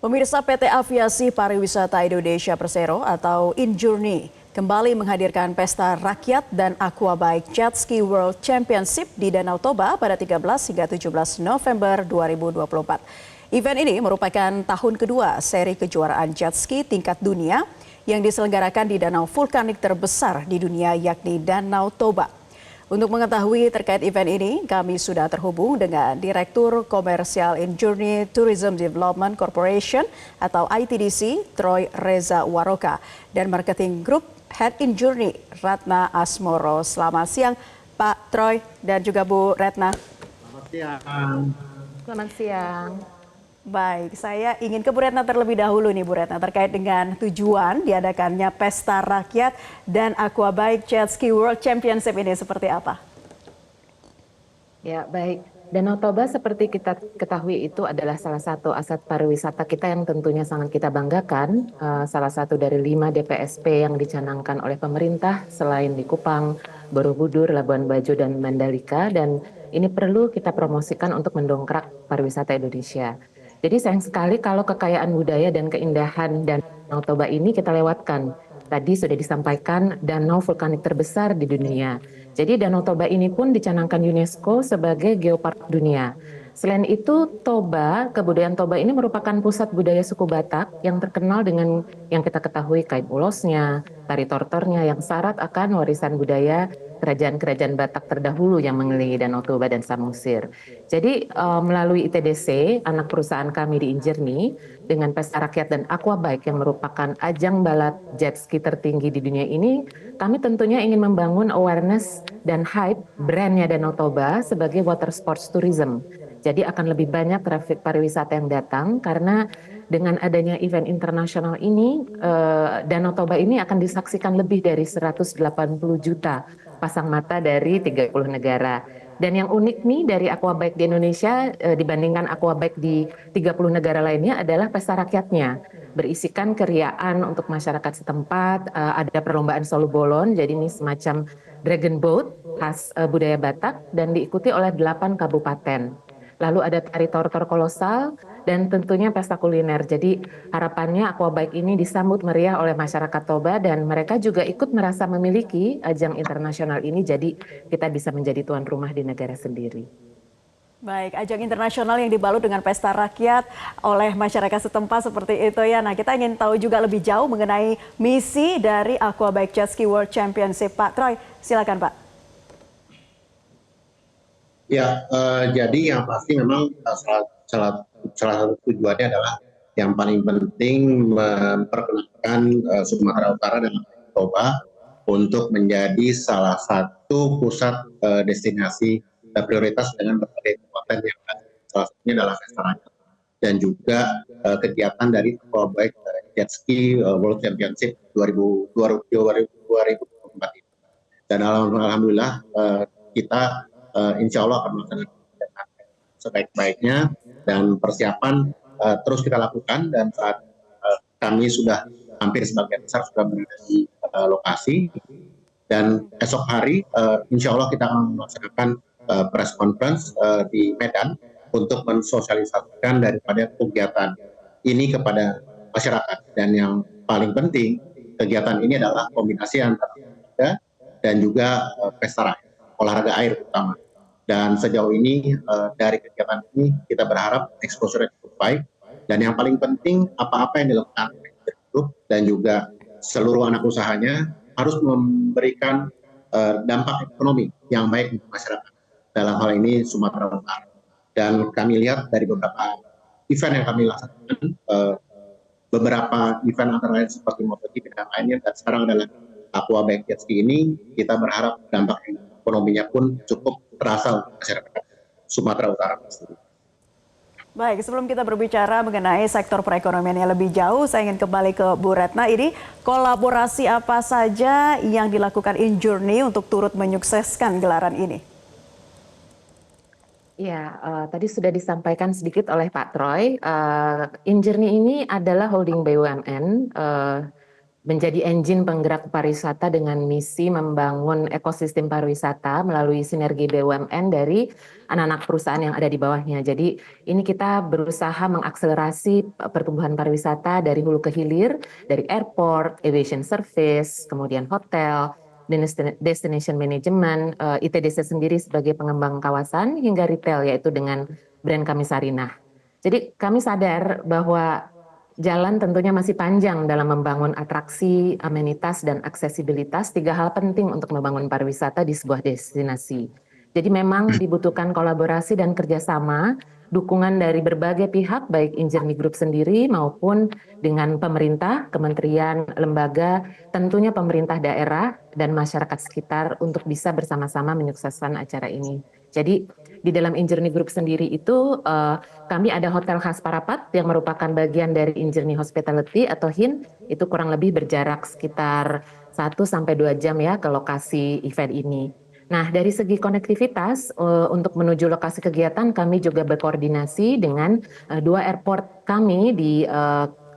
Pemirsa PT Aviasi Pariwisata Indonesia Persero atau Injourney kembali menghadirkan pesta rakyat dan aquabike Jet Ski World Championship di Danau Toba pada 13 hingga 17 November 2024. Event ini merupakan tahun kedua seri kejuaraan jet ski tingkat dunia yang diselenggarakan di danau vulkanik terbesar di dunia yakni Danau Toba. Untuk mengetahui terkait event ini, kami sudah terhubung dengan Direktur Komersial Injourney Tourism Development Corporation atau ITDC, Troy Reza Waroka, dan Marketing Group Head Injourney, Ratna Asmoro. Selamat siang, Pak Troy dan juga Bu Ratna. Selamat siang. Selamat siang. Baik, saya ingin ke Bu Retna terlebih dahulu nih Bu Retna terkait dengan tujuan diadakannya Pesta Rakyat dan Aquabike Jet Ski World Championship ini seperti apa? Ya, baik. Danau Toba seperti kita ketahui itu adalah salah satu aset pariwisata kita yang tentunya sangat kita banggakan. Salah satu dari 5 DPSP yang dicanangkan oleh pemerintah selain di Kupang, Borobudur, Labuan Bajo, dan Mandalika. Dan ini perlu kita promosikan untuk mendongkrak pariwisata Indonesia. Jadi sayang sekali kalau kekayaan budaya dan keindahan Danau Toba ini kita lewatkan. Tadi sudah disampaikan danau vulkanik terbesar di dunia. Jadi Danau Toba ini pun dicanangkan UNESCO sebagai geopark dunia. Selain itu, kebudayaan Toba ini merupakan pusat budaya suku Batak yang terkenal dengan yang kita ketahui kain ulosnya, tari tortornya yang syarat akan warisan budaya kerajaan-kerajaan Batak terdahulu yang mengelilingi Danau Toba dan Samosir. Jadi melalui ITDC, anak perusahaan kami di Injourney, dengan Pesta Rakyat dan Aquabike yang merupakan ajang balap jet ski tertinggi di dunia ini, kami tentunya ingin membangun awareness dan hype brandnya Danau Toba sebagai water sports tourism. Jadi akan lebih banyak traffic pariwisata yang datang karena dengan adanya event internasional ini, Danau Toba ini akan disaksikan lebih dari 180 juta pasang mata dari 30 negara. Dan yang unik nih dari Aquabike di Indonesia dibandingkan Aquabike di 30 negara lainnya adalah pesta rakyatnya. Berisikan keriaan untuk masyarakat setempat, ada perlombaan solu bolon, jadi ini semacam dragon boat khas budaya Batak dan diikuti oleh 8 kabupaten. Lalu ada tari tortor kolosal dan tentunya pesta kuliner. Jadi harapannya Aquabike ini disambut meriah oleh masyarakat Toba dan mereka juga ikut merasa memiliki ajang internasional ini. Jadi kita bisa menjadi tuan rumah di negara sendiri. Baik, ajang internasional yang dibalut dengan pesta rakyat oleh masyarakat setempat seperti itu ya. Nah, kita ingin tahu juga lebih jauh mengenai misi dari Aquabike Jet Ski World Championship. Pak Troy, silakan Pak. Ya, jadi yang pasti memang salah satu tujuannya adalah yang paling penting memperkenalkan Sumatera Utara dan Toba untuk menjadi salah satu pusat destinasi prioritas dengan berbagai konten yang ada. Salah satunya adalah Pesta Rakyat dan juga kegiatan dari Aquabike Jet Ski World Championship 2024 ini. Dan alhamdulillah kita insya Allah akan melaksanakan sebaik-baiknya dan persiapan terus kita lakukan dan saat kami sudah hampir sebagian besar sudah berada di lokasi dan esok hari insya Allah kita akan melaksanakan press conference di Medan untuk mensosialisasikan daripada kegiatan ini kepada masyarakat dan yang paling penting kegiatan ini adalah kombinasi antara olahraga dan juga pesta rakyat, olahraga air terutama. Dan sejauh ini dari kegiatan ini kita berharap exposure cukup baik dan yang paling penting apa-apa yang dilakukan grup dan juga seluruh anak usahanya harus memberikan dampak ekonomi yang baik untuk masyarakat dalam hal ini Sumatera Utara. Dan kami lihat dari beberapa event yang kami laksanakan, beberapa event antara lain seperti MotoGP dan lainnya dan sekarang adalah Aquabike Jet Ski ini kita berharap dampak ekonominya pun cukup terasa untuk masyarakat Sumatera Utara. Baik, sebelum kita berbicara mengenai sektor perekonomian yang lebih jauh, saya ingin kembali ke Bu Retna. Ini kolaborasi apa saja yang dilakukan Injourney untuk turut menyukseskan gelaran ini? Ya, tadi sudah disampaikan sedikit oleh Pak Troy. Injourney ini adalah holding BUMN menjadi engine penggerak pariwisata dengan misi membangun ekosistem pariwisata melalui sinergi BUMN dari anak-anak perusahaan yang ada di bawahnya. Jadi ini kita berusaha mengakselerasi pertumbuhan pariwisata dari hulu ke hilir, dari airport, aviation service, kemudian hotel, destination management, ITDC sendiri sebagai pengembang kawasan, hingga retail yaitu dengan brand kami Sarinah. Jadi kami sadar bahwa jalan tentunya masih panjang dalam membangun atraksi, amenitas, dan aksesibilitas, 3 hal penting untuk membangun pariwisata di sebuah destinasi. Jadi memang dibutuhkan kolaborasi dan kerjasama, dukungan dari berbagai pihak, baik Injourney Group sendiri maupun dengan pemerintah, kementerian, lembaga, tentunya pemerintah daerah dan masyarakat sekitar untuk bisa bersama-sama menyukseskan acara ini. Jadi di dalam Injourney Group sendiri itu kami ada Hotel Khas Parapat yang merupakan bagian dari Injourney Hospitality atau HIN, itu kurang lebih berjarak sekitar 1-2 jam ya ke lokasi event ini. Nah, dari segi konektivitas untuk menuju lokasi kegiatan kami juga berkoordinasi dengan 2 airport kami di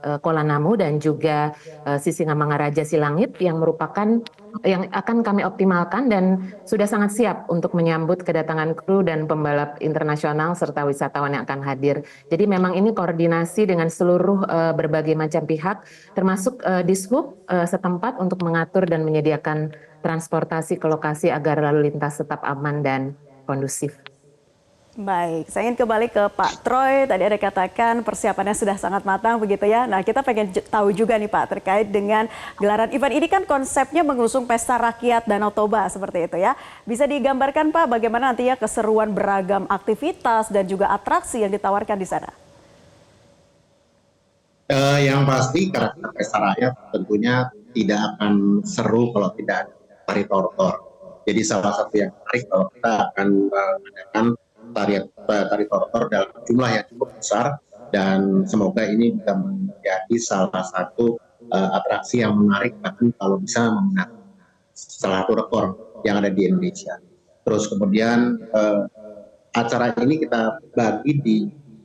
Kuala Namu dan juga Sisingamangaraja Silangit yang merupakan yang akan kami optimalkan dan sudah sangat siap untuk menyambut kedatangan kru dan pembalap internasional serta wisatawan yang akan hadir. Jadi memang ini koordinasi dengan seluruh berbagai macam pihak termasuk Dishub setempat untuk mengatur dan menyediakan transportasi ke lokasi agar lalu lintas tetap aman dan kondusif. Baik, saya ingin kembali ke Pak Troy. Tadi ada katakan persiapannya sudah sangat matang begitu ya. Nah, kita pengen tahu juga nih Pak terkait dengan gelaran event ini kan konsepnya mengusung pesta rakyat Danau Toba seperti itu ya. Bisa digambarkan Pak bagaimana nantinya keseruan beragam aktivitas dan juga atraksi yang ditawarkan di sana? Yang pasti karena pesta rakyat tentunya tidak akan seru kalau tidak ada tari tortor. Jadi salah satu yang menarik kalau kita akan mengadakan tari tortor dalam jumlah yang cukup besar dan semoga ini bisa menjadi salah satu atraksi yang menarik bahkan kalau bisa menggunakan salah satu rekor yang ada di Indonesia. Terus kemudian acara ini kita bagi di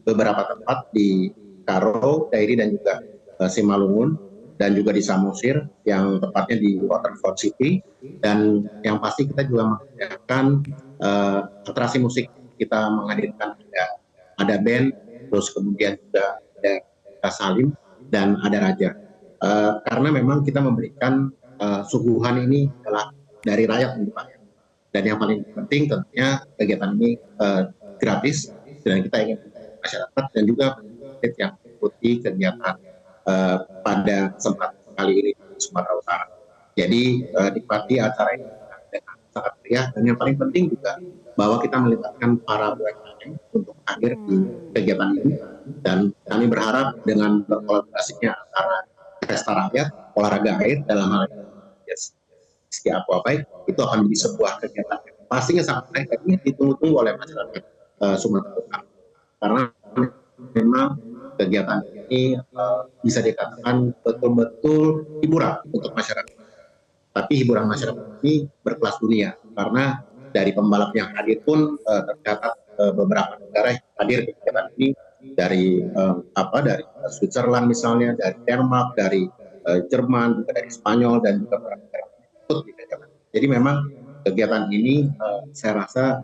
beberapa tempat di Karo, Dairi dan juga Simalungun dan juga di Samosir yang tepatnya di Waterfront City dan yang pasti kita juga mengadakan atraksi musik. Kita menghadirkan ada band, terus kemudian juga ada Salim dan ada Raja. Karena memang kita memberikan suguhan ini adalah dari rakyat untuk rakyat. Dan yang paling penting tentunya kegiatan ini gratis dan kita ingin masyarakat dan juga yang mengikuti kegiatan pada kesempatan kali ini di Sumatera Utara. Jadi nikmati acara ini dengan sangat meriah dan yang paling penting juga bahwa kita melibatkan para UMKM untuk hadir di kegiatan ini dan kami berharap dengan berkolaborasinya antara pesta rakyat, olahraga air dalam hal ini ski aquabike itu akan menjadi sebuah kegiatan yang pastinya sangat baik dan ini ditunggu-tunggu oleh masyarakat Sumatera Utara karena memang kegiatan ini bisa dikatakan betul-betul hiburan untuk masyarakat. Tapi hiburan masyarakat ini berkelas dunia karena dari pembalap yang hadir pun tercatat beberapa negara yang hadir di kegiatan ini dari dari Switzerland misalnya, dari Denmark, dari Jerman, juga dari Spanyol dan juga beberapa negara ikut di kegiatan. Jadi memang kegiatan ini saya rasa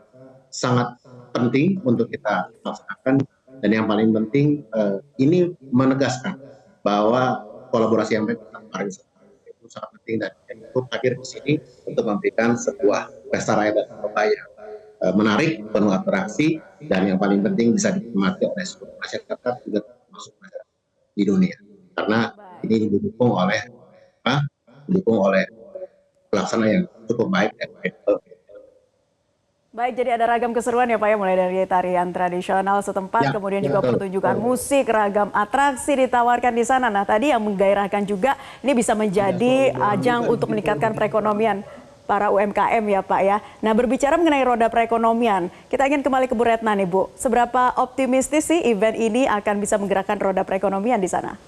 sangat penting untuk kita laksanakan dan yang paling penting ini menegaskan bahwa kolaborasi yang baik antara pariwisata itu sangat penting dan itu hadir di sini untuk memberikan sebuah pesta rakyat dan yang menarik, penuh atraksi dan yang paling penting bisa dinikmati oleh seluruh masyarakat juga termasuk masyarakat di dunia karena ini didukung oleh pelaksana yang cukup baik dan baik. Baik, jadi ada ragam keseruan ya Pak ya, mulai dari tarian tradisional setempat, kemudian juga pertunjukan musik, ragam atraksi ditawarkan di sana. Nah tadi yang menggairahkan juga ini bisa menjadi ajang untuk meningkatkan perekonomian para UMKM ya Pak ya. Nah berbicara mengenai roda perekonomian, kita ingin kembali ke Bu Retna nih Bu. Seberapa optimistis sih event ini akan bisa menggerakkan roda perekonomian di sana?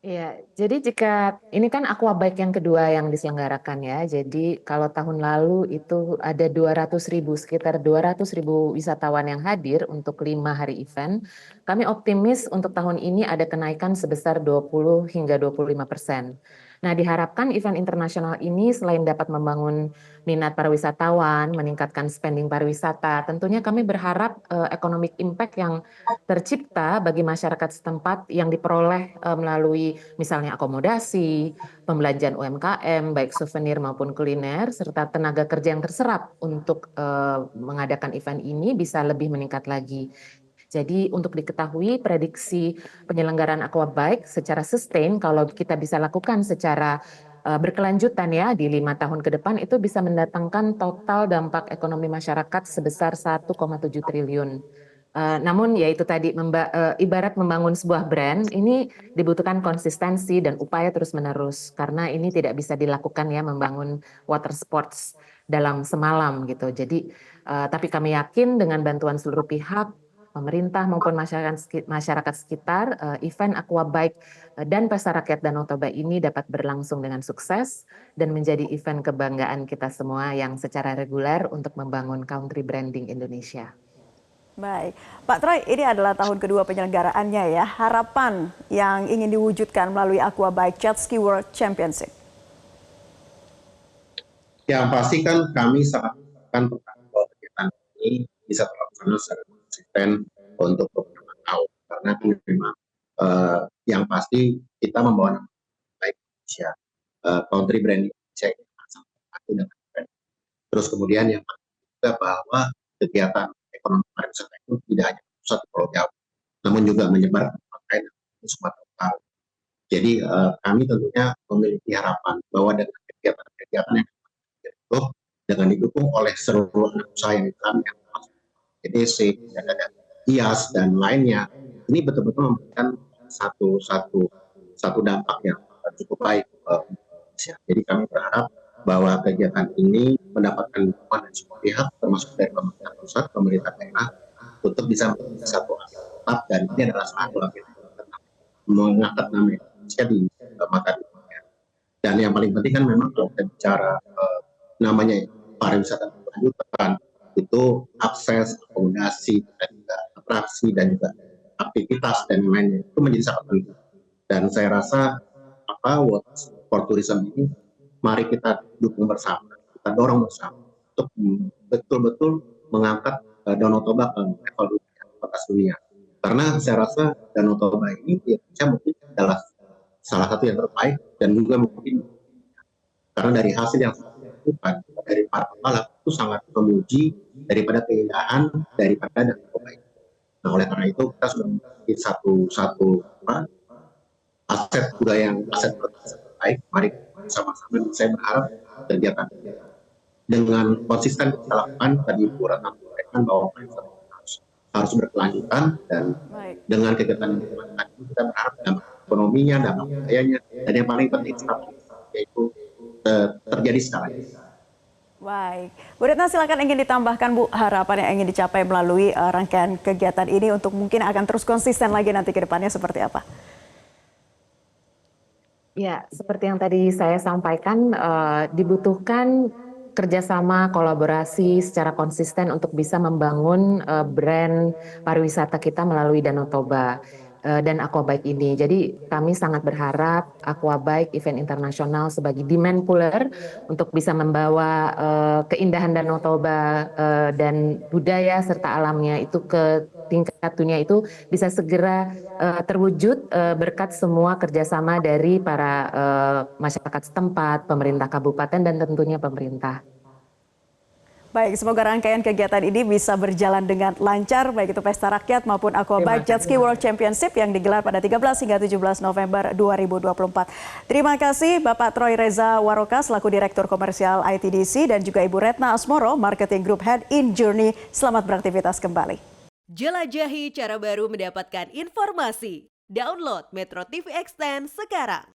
Iya, jadi jika ini kan Aquabike yang kedua yang diselenggarakan ya. Jadi kalau tahun lalu itu ada 200.000, sekitar 200.000 wisatawan yang hadir untuk 5 hari event. Kami optimis untuk tahun ini ada kenaikan sebesar 20 hingga 25%. Nah, diharapkan event internasional ini selain dapat membangun minat para wisatawan, meningkatkan spending pariwisata, tentunya kami berharap economic impact yang tercipta bagi masyarakat setempat yang diperoleh melalui misalnya akomodasi, pembelanjaan UMKM, baik souvenir maupun kuliner, serta tenaga kerja yang terserap untuk mengadakan event ini bisa lebih meningkat lagi. Jadi untuk diketahui prediksi penyelenggaraan Aquabike secara sustain kalau kita bisa lakukan secara berkelanjutan ya di 5 tahun ke depan itu bisa mendatangkan total dampak ekonomi masyarakat sebesar 1,7 triliun. Namun ya itu tadi ibarat membangun sebuah brand ini dibutuhkan konsistensi dan upaya terus-menerus karena ini tidak bisa dilakukan ya membangun water sports dalam semalam gitu. Jadi tapi kami yakin dengan bantuan seluruh pihak pemerintah maupun masyarakat sekitar, event Aquabike dan Pesta Rakyat Danau Toba ini dapat berlangsung dengan sukses dan menjadi event kebanggaan kita semua yang secara reguler untuk membangun country branding Indonesia. Baik, Pak Troy, ini adalah tahun kedua penyelenggaraannya ya. Harapan yang ingin diwujudkan melalui Aquabike Jet Ski World Championship. Yang pasti kan kami sangat akan bahwa kegiatan ini bisa terlaksana secara konsisten untuk beberapa tahun karena memang yang pasti kita membawa nama baik Indonesia, country brand Indonesia ini sangat satu dengan event. Terus kemudian yang juga bahwa kegiatan ekonomi pariwisata itu tidak hanya pusat di Pulau Jawa, namun juga menyebar ke Papua dan Sumatera Utara. Jadi kami tentunya memiliki harapan bahwa dengan kegiatan-kegiatan yang dibentuk dengan didukung oleh seluruh anak usaha yang kami EDC, dan ada IAS dan lainnya, ini betul-betul memberikan satu dampak yang cukup baik untuk Indonesia. Jadi kami berharap bahwa kegiatan ini mendapatkan dukungan dari semua pihak, termasuk dari pemerintah pusat, pemerintah daerah, untuk bisa menjadi satu tetap dan ini adalah satu lagi mengangkat nama Indonesia di mata dunia. Dan yang paling penting kan memang kalau kita bicara namanya pariwisata berkelanjutan, itu akses, akomodasi, dan juga atraksi, dan juga aktivitas dan lainnya itu menjadi sangat penting. Dan saya rasa World Sport Tourism ini mari kita dukung bersama, kita dorong bersama untuk betul-betul mengangkat Danau Toba ke level dunia, batas dunia. Karena saya rasa Danau Toba ini di Indonesia mungkin adalah salah satu yang terbaik dan juga mungkin karena dari hasil yang dilakukan dari para pembalap itu sangat memuji daripada keindahan daripada Danau Toba ini. Nah oleh karena itu kita sudah memiliki satu aset budaya yang aset terbaik. Mari sama-sama saya berharap kegiatan dengan konsisten kita lakukan tadi Bu Ratna menyampaikan bahwa harus berkelanjutan dan dengan kegiatan ini kita berharap dampak ekonominya, dampak budayanya, dan yang paling penting yaitu terjadi sekarang. Baik, Bu Retna silakan ingin ditambahkan Bu harapan yang ingin dicapai melalui rangkaian kegiatan ini untuk mungkin akan terus konsisten lagi nanti ke depannya seperti apa? Ya, seperti yang tadi saya sampaikan, dibutuhkan kerjasama kolaborasi secara konsisten untuk bisa membangun brand pariwisata kita melalui Danau Toba dan Aquabike ini. Jadi kami sangat berharap Aquabike event internasional sebagai demand puller untuk bisa membawa keindahan Danau Toba dan budaya serta alamnya itu ke tingkat dunia itu bisa segera terwujud berkat semua kerjasama dari para masyarakat setempat, pemerintah kabupaten dan tentunya pemerintah. Baik, semoga rangkaian kegiatan ini bisa berjalan dengan lancar, baik itu Pesta Rakyat maupun Aquabike Jet Ski World Championship yang digelar pada 13 hingga 17 November 2024. Terima kasih Bapak Troy Reza Waroka selaku Direktur Komersial ITDC dan juga Ibu Retna Asmoro, Marketing Group Head in Journey. Selamat beraktivitas kembali. Jelajahi cara baru mendapatkan informasi. Download Metro TV Extend sekarang.